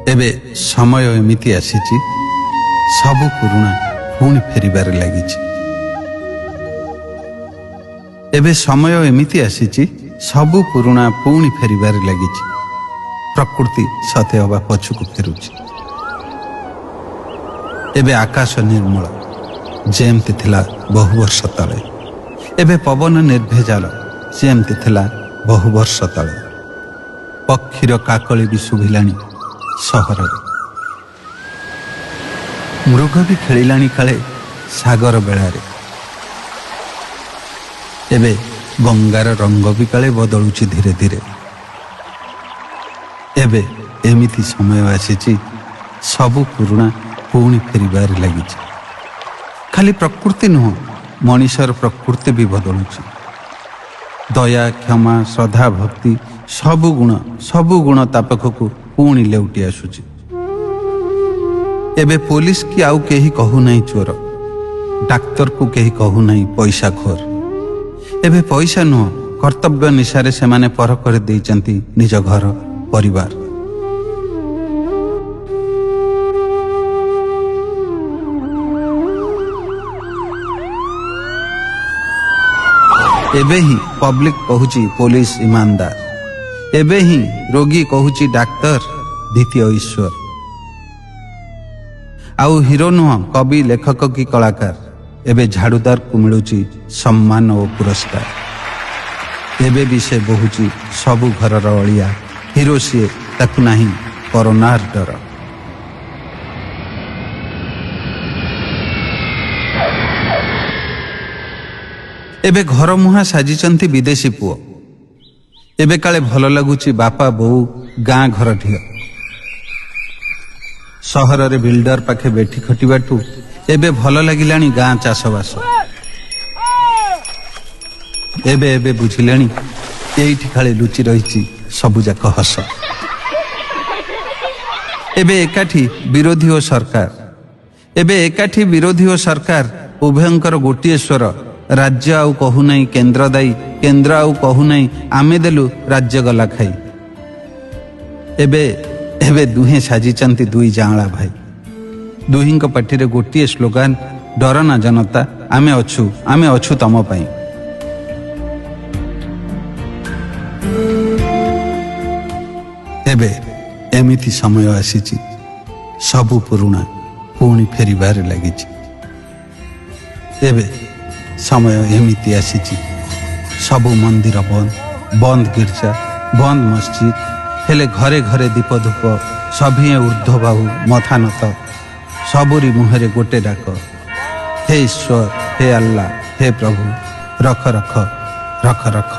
एबे समय एमिति आसीची सबु पुरुणा पुणी फेरिबार लागिची। एबे समय एमिति आसीची सबु पुरुणा पुणी फेरिबार लागिची। प्रकृति सते हवा पछुको फेरुची। एबे आकाश निर्मल जेमती थिला बहु वर्ष तले। एबे पवन निर्भेजाल जेमती थिला बहु वर्ष तले। पक्षीर काकली भी शुभिलाणी सहर मृग भी खेलिलाणी काले सागर बेलारे। एबे गंगार रंग भी काले बदलुची धीरे धीरे। एबे एमिति समय आसीची सबु पुरुणा पुणी फेरिबार लागिची। खाली प्रकृति नुह मनीषर प्रकृति भी बदलुची। दया क्षमा श्रद्धा भक्ति सबु गुण ता पाखकु पुणी लेउटी आसुची। एबे पुलिस की आउ केही कहू नहीं चोर, डाक्तर को केही कहू नहीं पैसा खोर। एबे पैसा नुह कर्तव्य निशारे से माने पर कर देइचंती निज घर परिवार। एबे ही पब्लिक कहूची पुलिस ईमानदार। एबे ही रोगी कहूची डाक्तर द्वितीय ईश्वर। आउ हिरो नुह कवि लेखक की कलाकार। एबे झाड़ूदार को मिलुची सम्मान और पुरस्कार। एबे भी से बहुची सबु घरर अलिया। हिरो सी ताकू नाही कोरोनार डर। एबे घर मुहा साजिचंती विदेशी पुओ। एबे काले भल लगुची बापा बोऊ गाँ घर ढिल। सहर रे बिल्डर पाखे बेठी खटिबाटू एबे भल लागिलाणी गाँ चाषबास। एबे एबे बुझिलाणी एइठी खाली लुचि रहिची सबुजाक हस। एबे एकाठी विरोधी और सरकार। एबे एकाठी विरोधी और सरकार उभयंकर गोटिए स्वर। राज्य आउ कहू नहीं केन्द्र दायी, केन्द्र आउ कहू नहीं आमे देलु राज्य गला खाई। एबे एबे दुहे साजिचंती दुई जांला भाई। दुहिंक पाटिरे गोटिए स्लोगान डर ना जनता आमे अछु तम पाई। एबे एमिति समय आसीची सबु पुरुणा पुणी फेरिबार लागिची। एबे समय एमिति आसीची सबु मंदिर बंद गिरजा बंद मस्जिद। हेले घरे घरे दीप धूप सभी ऊर्ध्वबाहु मथा नत। सबुरी मुहरे गोटे डाक, हे ईश्वर, हे अल्लाह, हे प्रभु, रख रख रख रख।